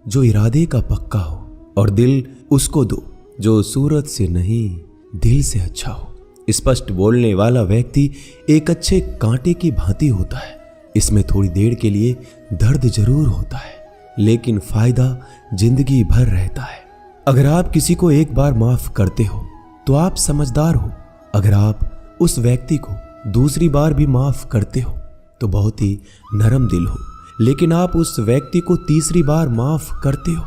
जो इरादे का पक्का हो, और दिल उसको दो जो सूरत से नहीं दिल से अच्छा हो। स्पष्ट बोलने वाला व्यक्ति एक अच्छे कांटे की भांति होता है। इसमें थोड़ी देर के लिए दर्द जरूर होता है, लेकिन फायदा जिंदगी भर रहता है। अगर आप किसी को एक बार माफ करते हो तो आप समझदार हो। अगर आप उस व्यक्ति को दूसरी बार भी माफ करते हो तो बहुत ही नरम दिल हो। लेकिन आप उस व्यक्ति को तीसरी बार माफ करते हो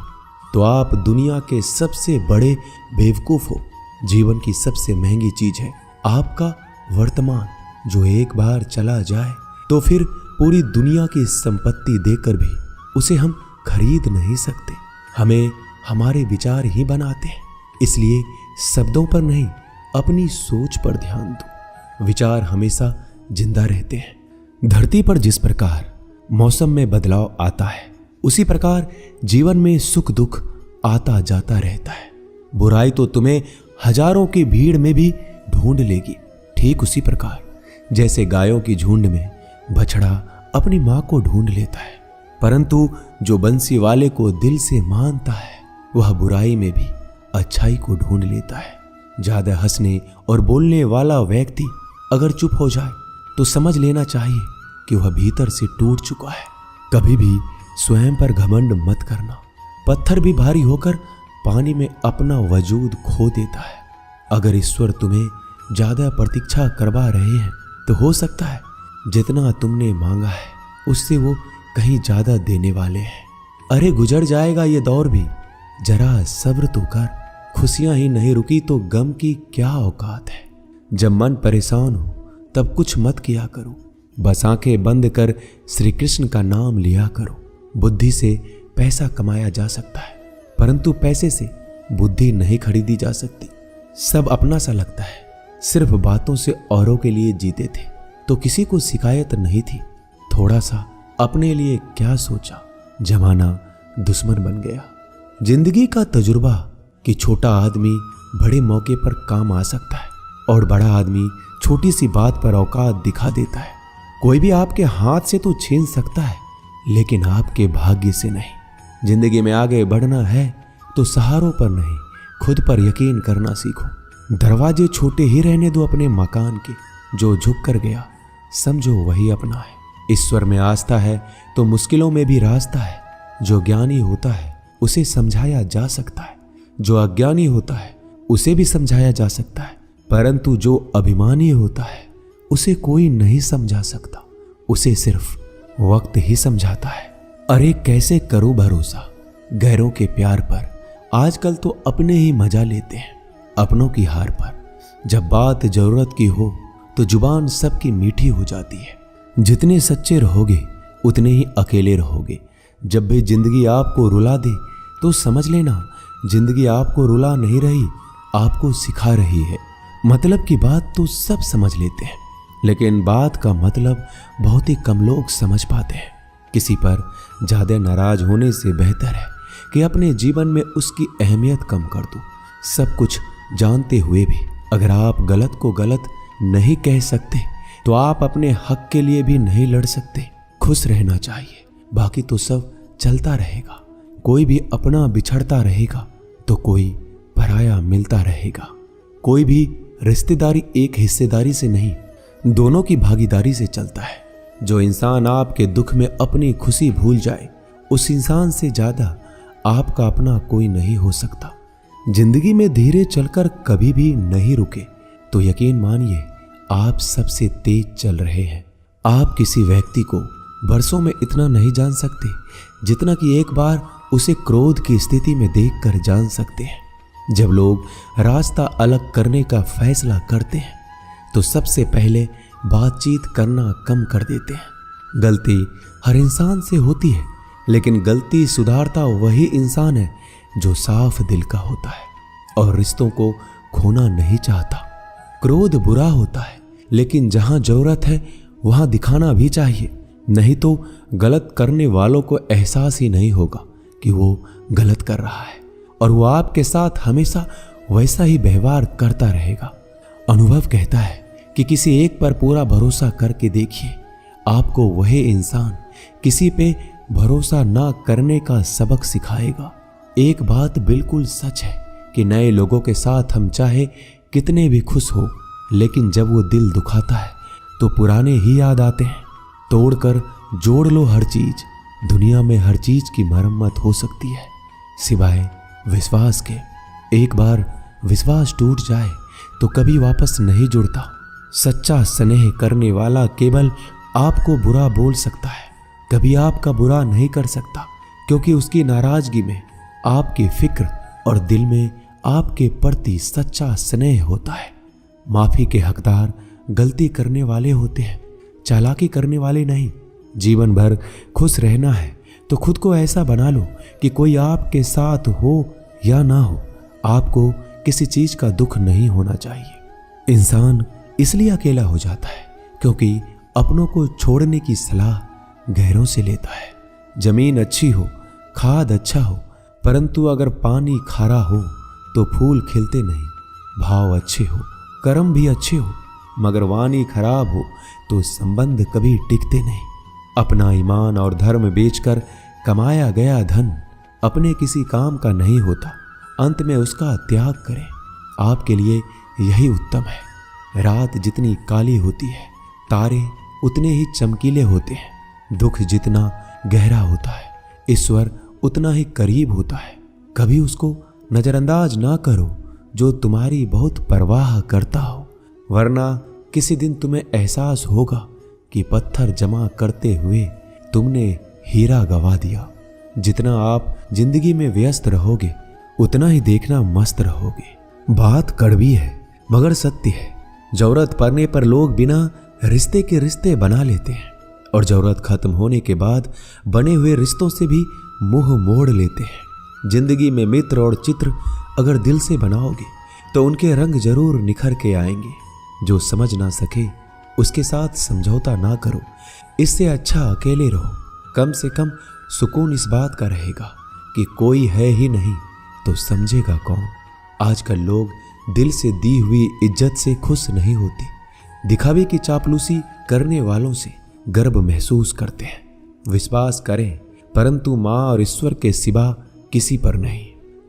तो आप दुनिया के सबसे बड़े बेवकूफ हो। जीवन की सबसे महंगी चीज है आपका वर्तमान, जो एक बार चला जाए तो फिर पूरी दुनिया की संपत्ति देकर भी उसे हम खरीद नहीं सकते। हमें हमारे विचार ही बनाते हैं, इसलिए शब्दों पर नहीं अपनी सोच पर ध्यान दो। विचार हमेशा जिंदा रहते हैं। धरती पर जिस प्रकार मौसम में बदलाव आता है, उसी प्रकार जीवन में सुख दुख आता जाता रहता है। बुराई तो तुम्हें हजारों की भीड़ में भी ढूंढ लेगी। ठीक उसी प्रकार जैसे गायों की झुंड में बछड़ा अपनी मां को ढूंढ लेता है, परंतु जो बंसी वाले को दिल से मानता है वह बुराई में भी अच्छाई को ढूंढ लेता है। ज्यादा हंसने और बोलने वाला व्यक्ति अगर चुप हो जाए तो समझ लेना चाहिए कि वह भीतर से टूट चुका है। कभी भी स्वयं पर घमंड मत करना। पत्थर भी भारी होकर पानी में अपना वजूद खो देता है। अगर ईश्वर तुम्हें ज्यादा प्रतीक्षा करवा रहे हैं तो हो सकता है जितना तुमने मांगा है उससे वो कहीं ज्यादा देने वाले हैं। अरे गुजर जाएगा ये दौर भी, जरा सब्र तो कर। खुशियां ही नहीं रुकी तो गम की क्या औकात है। जब मन परेशान हो तब कुछ मत किया करो, बस आंखें बंद कर श्री कृष्ण का नाम लिया करो। बुद्धि से पैसा कमाया जा सकता है, परंतु पैसे से बुद्धि नहीं खरीदी जा सकती। सब अपना सा लगता है। सिर्फ बातों से औरों के लिए जीते थे तो किसी को शिकायत नहीं थी। थोड़ा सा अपने लिए क्या सोचा, जमाना दुश्मन बन गया। जिंदगी का तजुर्बा कि छोटा आदमी बड़े मौके पर काम आ सकता है और बड़ा आदमी छोटी सी बात पर औकात दिखा देता है। कोई भी आपके हाथ से तो छीन सकता है, लेकिन आपके भाग्य से नहीं। जिंदगी में आगे बढ़ना है तो सहारों पर नहीं, खुद पर यकीन करना सीखो। दरवाजे छोटे ही रहने दो अपने मकान के। जो झुक कर गया समझो वही अपना है। ईश्वर में आस्था है तो मुश्किलों में भी रास्ता है। जो ज्ञानी होता है उसे समझाया जा सकता है, जो अज्ञानी होता है उसे भी समझाया जा सकता है, परंतु जो अभिमानी होता है उसे कोई नहीं समझा सकता। उसे सिर्फ वक्त ही समझाता है। अरे कैसे करो भरोसा गैरों के प्यार पर। आजकल तो अपने ही मजा लेते हैं अपनों की हार पर। जब बात जरूरत की हो तो जुबान सबकी मीठी हो जाती है। जितने सच्चे रहोगे उतने ही अकेले रहोगे। जब भी जिंदगी आपको रुला दे तो समझ लेना जिंदगी आपको रुला नहीं रही, आपको सिखा रही है। मतलब की बात तो सब समझ लेते हैं, लेकिन बात का मतलब बहुत ही कम लोग समझ पाते हैं। किसी पर ज्यादा नाराज होने से बेहतर है कि अपने जीवन में उसकी अहमियत कम कर दो। सब कुछ जानते हुए भी अगर आप गलत को गलत नहीं कह सकते तो आप अपने हक के लिए भी नहीं लड़ सकते। खुश रहना चाहिए, बाकी तो सब चलता रहेगा। कोई भी अपना बिछड़ता रहेगा तो कोई पराया मिलता रहेगा। कोई भी रिश्तेदारी एक हिस्सेदारी से नहीं, दोनों की भागीदारी से चलता है। जो इंसान आपके दुख में अपनी खुशी भूल जाए, उस इंसान से ज्यादा आपका अपना कोई नहीं हो सकता। जिंदगी में धीरे चलकर कभी भी नहीं रुके तो यकीन मानिए आप सबसे तेज चल रहे हैं। आप किसी व्यक्ति को बरसों में इतना नहीं जान सकते जितना कि एक बार उसे क्रोध की स्थिति में देखकर जान सकते हैं। जब लोग रास्ता अलग करने का फैसला करते हैं तो सबसे पहले बातचीत करना कम कर देते हैं। गलती हर इंसान से होती है, लेकिन गलती सुधारता वही इंसान है जो साफ दिल का होता है और रिश्तों को खोना नहीं चाहता। क्रोध बुरा होता है, लेकिन जहां जरूरत है वहां दिखाना भी चाहिए, नहीं तो गलत करने वालों को एहसास ही नहीं होगा कि वो गलत कर रहा है और वो आपके साथ हमेशा वैसा ही व्यवहार करता रहेगा। अनुभव कहता है कि किसी एक पर पूरा भरोसा करके देखिए, आपको वही इंसान किसी पे भरोसा ना करने का सबक सिखाएगा। एक बात बिल्कुल सच है कि नए लोगों के साथ हम चाहे कितने भी खुश हो, लेकिन जब वो दिल दुखाता है तो पुराने ही याद आते हैं। तोड़कर जोड़ लो हर चीज, दुनिया में हर चीज की मरम्मत हो सकती है सिवाय विश्वास के। एक बार विश्वास टूट जाए तो कभी वापस नहीं जुड़ता। सच्चा स्नेह करने वाला केवल आपको बुरा बोल सकता है, कभी आपका बुरा नहीं कर सकता, क्योंकि उसकी नाराजगी में आपकी फिक्र और दिल में आपके प्रति सच्चा स्नेह होता है। माफी के हकदार गलती करने वाले होते हैं, चालाकी करने वाले नहीं। जीवन भर खुश रहना है तो खुद को ऐसा बना लो कि कोई आपके साथ हो या ना हो, आपको किसी चीज का दुख नहीं होना चाहिए। इंसान इसलिए अकेला हो जाता है क्योंकि अपनों को छोड़ने की सलाह गैरों से लेता है। जमीन अच्छी हो, खाद अच्छा हो, परंतु अगर पानी खारा हो तो फूल खिलते नहीं। भाव अच्छे हो, कर्म भी अच्छे हो, मगर वाणी खराब हो तो संबंध कभी टिकते नहीं। अपना ईमान और धर्म बेचकर कमाया गया धन अपने किसी काम का नहीं होता, अंत में उसका त्याग करें। आपके लिए यही उत्तम है। रात जितनी काली होती है, तारे उतने ही चमकीले होते हैं। दुख जितना गहरा होता है, ईश्वर उतना ही करीब होता है। कभी उसको नजरअंदाज ना करो जो तुम्हारी बहुत परवाह करता हो, वरना किसी दिन तुम्हें एहसास होगा कि पत्थर जमा करते हुए तुमने हीरा गवा दिया। जितना आप जिंदगी में व्यस्त रहोगे उतना ही देखना मस्त रहोगे। बात कड़वी है मगर सत्य है। जरूरत पड़ने पर लोग बिना रिश्ते के रिश्ते बना लेते हैं और जरूरत खत्म होने के बाद बने हुए रिश्तों से भी मुंह मोड़ लेते हैं। जिंदगी में मित्र और चित्र अगर दिल से बनाओगे तो उनके रंग जरूर निखर के आएंगे। जो समझ ना सके उसके साथ समझौता ना करो, इससे अच्छा अकेले रहो। कम से कम सुकून इस बात का रहेगा कि कोई है ही नहीं तो समझेगा कौन। आजकल लोग दिल से दी हुई इज्जत से खुश नहीं होते, दिखावे की चापलूसी करने वालों से गर्व महसूस करते हैं। विश्वास करें परंतु माँ और ईश्वर के सिवा किसी पर नहीं।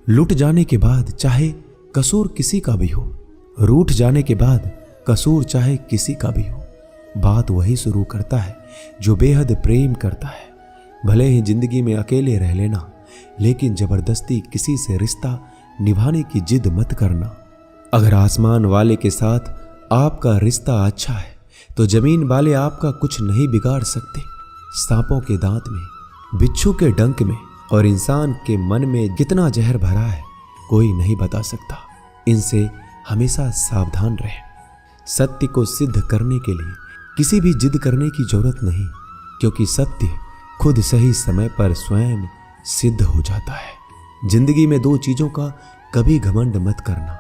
लुट जाने के बाद चाहे कसूर किसी का भी हो, रूठ जाने के बाद कसूर चाहे किसी का भी हो, बात वही शुरू करता है जो बेहद प्रेम करता है। भले ही जिंदगी में अकेले रह लेना, लेकिन जबरदस्ती किसी से रिश्ता निभाने की जिद मत करना। अगर आसमान वाले के साथ आपका रिश्ता अच्छा है तो जमीन वाले आपका कुछ नहीं बिगाड़ सकते। सांपों के दांत में, बिच्छू के डंक में और इंसान के मन में कितना जहर भरा है कोई नहीं बता सकता। इनसे हमेशा सावधान रहें। सत्य को सिद्ध करने के लिए किसी भी जिद करने की जरूरत नहीं, क्योंकि सत्य खुद सही समय पर स्वयं सिद्ध हो जाता है। जिंदगी में दो चीजों का कभी घमंड मत करना,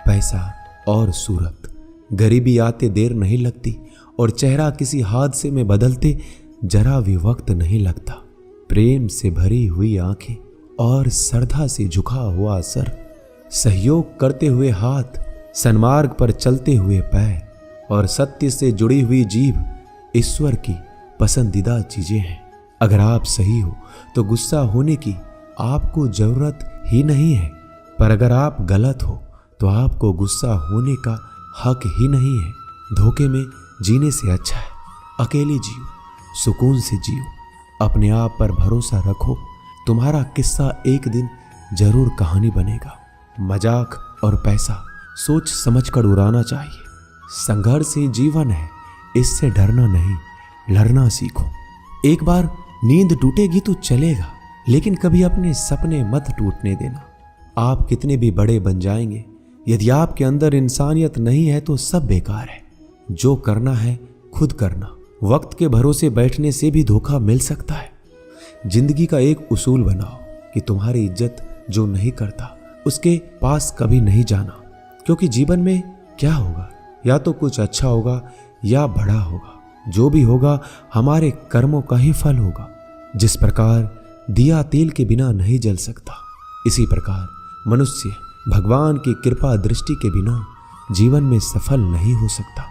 पैसा और सूरत। गरीबी आते देर नहीं लगती और चेहरा किसी हादसे में बदलते जरा भी वक्त नहीं लगता। प्रेम से भरी हुई आंखें और श्रद्धा से झुका हुआ सर, सहयोग करते हुए हाथ, सन्मार्ग पर चलते हुए पैर और सत्य से जुड़ी हुई जीभ ईश्वर की पसंदीदा चीजें हैं। अगर आप सही हो तो गुस्सा होने की आपको जरूरत ही नहीं है, पर अगर आप गलत हो तो आपको गुस्सा होने का हक ही नहीं है। धोखे में जीने से अच्छा है अकेले जियो, सुकून से जियो, अपने आप पर भरोसा रखो। तुम्हारा किस्सा एक दिन जरूर कहानी बनेगा। मजाक और पैसा सोच समझकर उड़ाना चाहिए। संघर्ष ही जीवन है, इससे डरना नहीं, लड़ना सीखो। एक बार नींद टूटेगी तो चलेगा, लेकिन कभी अपने सपने मत टूटने देना। आप कितने भी बड़े बन जाएंगे, यदि आपके अंदर इंसानियत नहीं है तो सब बेकार है। जो करना है खुद करना। वक्त के भरोसे बैठने से भी धोखा मिल सकता है। जिंदगी का एक उसूल बनाओ कि तुम्हारी इज्जत जो नहीं करता उसके पास कभी नहीं जाना, क्योंकि जीवन में क्या होगा, या तो कुछ अच्छा होगा या बड़ा होगा। जो भी होगा हमारे कर्मों का ही फल होगा। जिस प्रकार दिया तेल के बिना नहीं जल सकता, इसी प्रकार मनुष्य भगवान की कृपा दृष्टि के बिना जीवन में सफल नहीं हो सकता।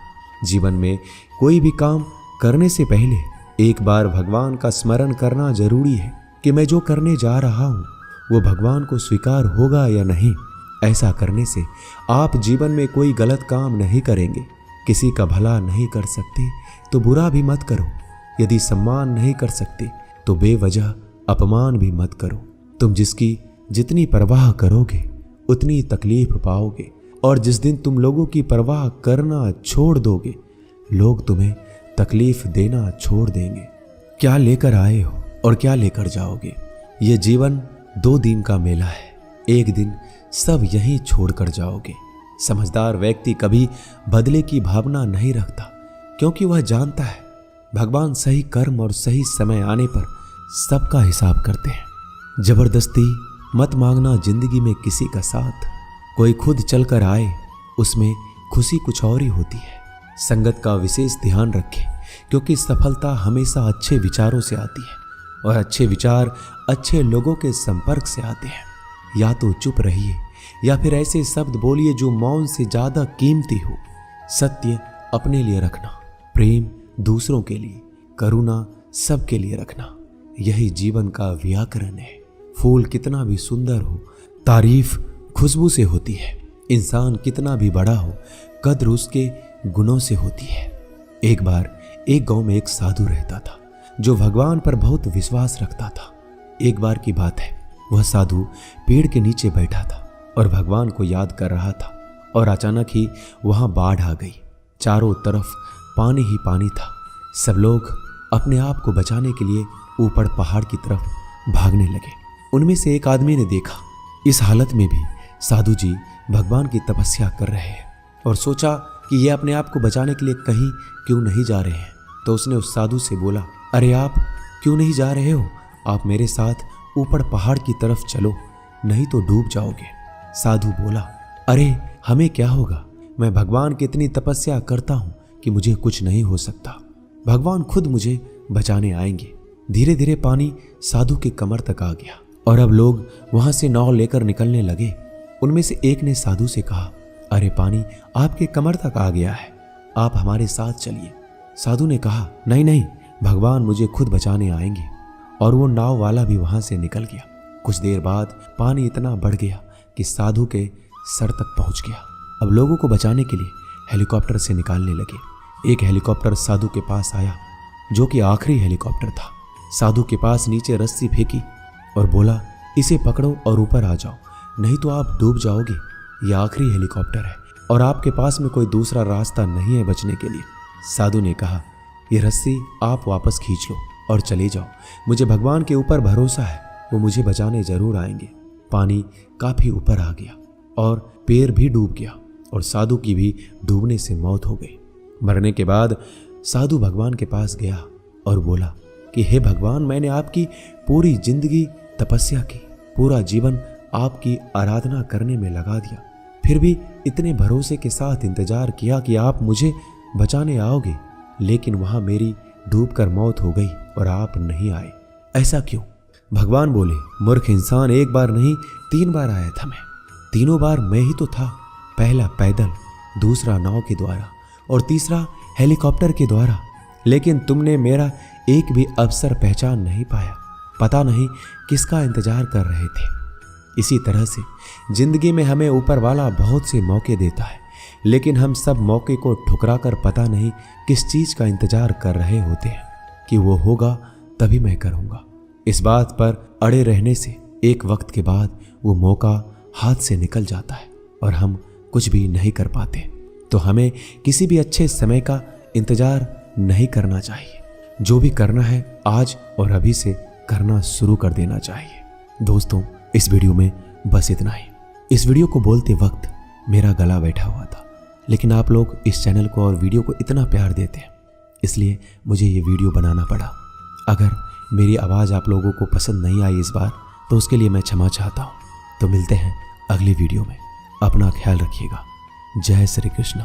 जीवन में कोई भी काम करने से पहले एक बार भगवान का स्मरण करना जरूरी है कि मैं जो करने जा रहा हूं वो भगवान को स्वीकार होगा या नहीं। ऐसा करने से आप जीवन में कोई गलत काम नहीं करेंगे। किसी का भला नहीं कर सकते तो बुरा भी मत करो। यदि सम्मान नहीं कर सकते तो बेवजह अपमान भी मत करो। तुम जिसकी जितनी परवाह करोगे उतनी तकलीफ पाओगे, और जिस दिन तुम लोगों की परवाह करना छोड़ दोगे लोग तुम्हें तकलीफ देना छोड़ देंगे। क्या लेकर आए हो और क्या लेकर जाओगे? ये जीवन 2 दिन का मेला है। एक दिन सब यहीं छोड़कर जाओगे। समझदार व्यक्ति कभी बदले की भावना नहीं रखता, क्योंकि वह जानता है भगवान सही कर्म और सही समय आने पर सबका हिसाब करते हैं। जबरदस्ती मत मांगना जिंदगी में किसी का साथ। कोई खुद चलकर आए उसमें खुशी कुछ और ही होती है। संगत का विशेष ध्यान रखें, क्योंकि सफलता हमेशा अच्छे विचारों से आती है और अच्छे विचार अच्छे लोगों के संपर्क से आते हैं। या तो चुप रहिए या फिर ऐसे शब्द बोलिए जो मौन से ज्यादा कीमती हो। सत्य अपने लिए रखना, प्रेम दूसरों के लिए, करुणा सबके लिए रखना, यही जीवन का व्याकरण है। फूल कितना भी सुंदर हो, तारीफ खुशबू से होती है। इंसान कितना भी बड़ा हो, कद्र उसके गुणों से होती है। एक बार एक गांव में एक साधु रहता था जो भगवान पर बहुत विश्वास रखता था। एक बार की बात है, वह साधु पेड़ के नीचे बैठा था और भगवान को याद कर रहा था, और अचानक ही वहां बाढ़ आ गई। चारों तरफ पानी ही पानी था। सब लोग अपने आप को बचाने के लिए ऊपर पहाड़ की तरफ भागने लगे। उनमें से एक आदमी ने देखा इस हालत में भी साधु जी भगवान की तपस्या कर रहे हैं, और सोचा कि ये अपने आप को बचाने के लिए कहीं क्यों नहीं जा रहे हैं। तो उसने उस साधु से बोला, अरे आप क्यों नहीं जा रहे हो? आप मेरे साथ ऊपर पहाड़ की तरफ चलो, नहीं तो डूब जाओगे। साधु बोला, अरे हमें क्या होगा? मैं भगवान की इतनी तपस्या करता हूं कि मुझे कुछ नहीं हो सकता। भगवान खुद मुझे बचाने आएंगे। धीरे धीरे पानी साधु के कमर तक आ गया और अब लोग वहां से नाव लेकर निकलने लगे। उनमें से एक ने साधु से कहा, अरे पानी आपके कमर तक आ गया है, आप हमारे साथ चलिए। साधु ने कहा, नहीं नहीं, भगवान मुझे खुद बचाने आएंगे। और वो नाव वाला भी वहां से निकल गया। कुछ देर बाद पानी इतना बढ़ गया कि साधु के सर तक पहुंच गया। अब लोगों को बचाने के लिए हेलीकॉप्टर से निकालने लगे। एक हेलीकॉप्टर साधु के पास आया, जो कि आखिरी हेलीकॉप्टर था। साधु के पास नीचे रस्सी फेंकी और बोला, इसे पकड़ो और ऊपर आ जाओ, नहीं तो आप डूब जाओगे। यह आखिरी हेलीकॉप्टर है और आपके पास में कोई दूसरा रास्ता नहीं है बचने के लिए। साधु ने कहा, ये रस्सी आप वापस खींच लो और चले जाओ। मुझे भगवान के ऊपर भरोसा है, वो मुझे बचाने जरूर आएंगे। पानी काफी ऊपर आ गया और पैर भी डूब गया और साधु की भी डूबने से मौत हो गई। मरने के बाद साधु भगवान के पास गया और बोला कि हे भगवान, मैंने आपकी पूरी जिंदगी तपस्या की, पूरा जीवन आपकी आराधना करने में लगा दिया, फिर भी इतने भरोसे के साथ इंतजार किया कि आप मुझे बचाने आओगे, लेकिन वहां मेरी डूबकर मौत हो गई और आप नहीं आए। ऐसा क्यों? भगवान बोले, मूर्ख इंसान, एक बार नहीं 3 बार आया था मैं। तीनों बार मैं ही तो था। पहला पैदल, दूसरा नाव के द्वारा और तीसरा हेलीकॉप्टर के द्वारा, लेकिन तुमने मेरा एक भी अवसर पहचान नहीं पाया। पता नहीं किसका इंतजार कर रहे थे। इसी तरह से जिंदगी में हमें ऊपर वाला बहुत से मौके देता है, लेकिन हम सब मौके को ठुकराकर पता नहीं किस चीज का इंतजार कर रहे होते हैं कि वो होगा तभी मैं करूंगा। इस बात पर अड़े रहने से एक वक्त के बाद वो मौका हाथ से निकल जाता है और हम कुछ भी नहीं कर पाते। तो हमें किसी भी अच्छे समय का इंतजार नहीं करना चाहिए। जो भी करना है आज और अभी से करना शुरू कर देना चाहिए। दोस्तों, इस वीडियो में बस इतना ही। इस वीडियो को बोलते वक्त मेरा गला बैठा हुआ था, लेकिन आप लोग इस चैनल को और वीडियो को इतना प्यार देते हैं, इसलिए मुझे ये वीडियो बनाना पड़ा। अगर मेरी आवाज़ आप लोगों को पसंद नहीं आई इस बार, तो उसके लिए मैं क्षमा चाहता हूँ। तो मिलते हैं अगली वीडियो में। अपना ख्याल रखिएगा। जय श्री कृष्ण।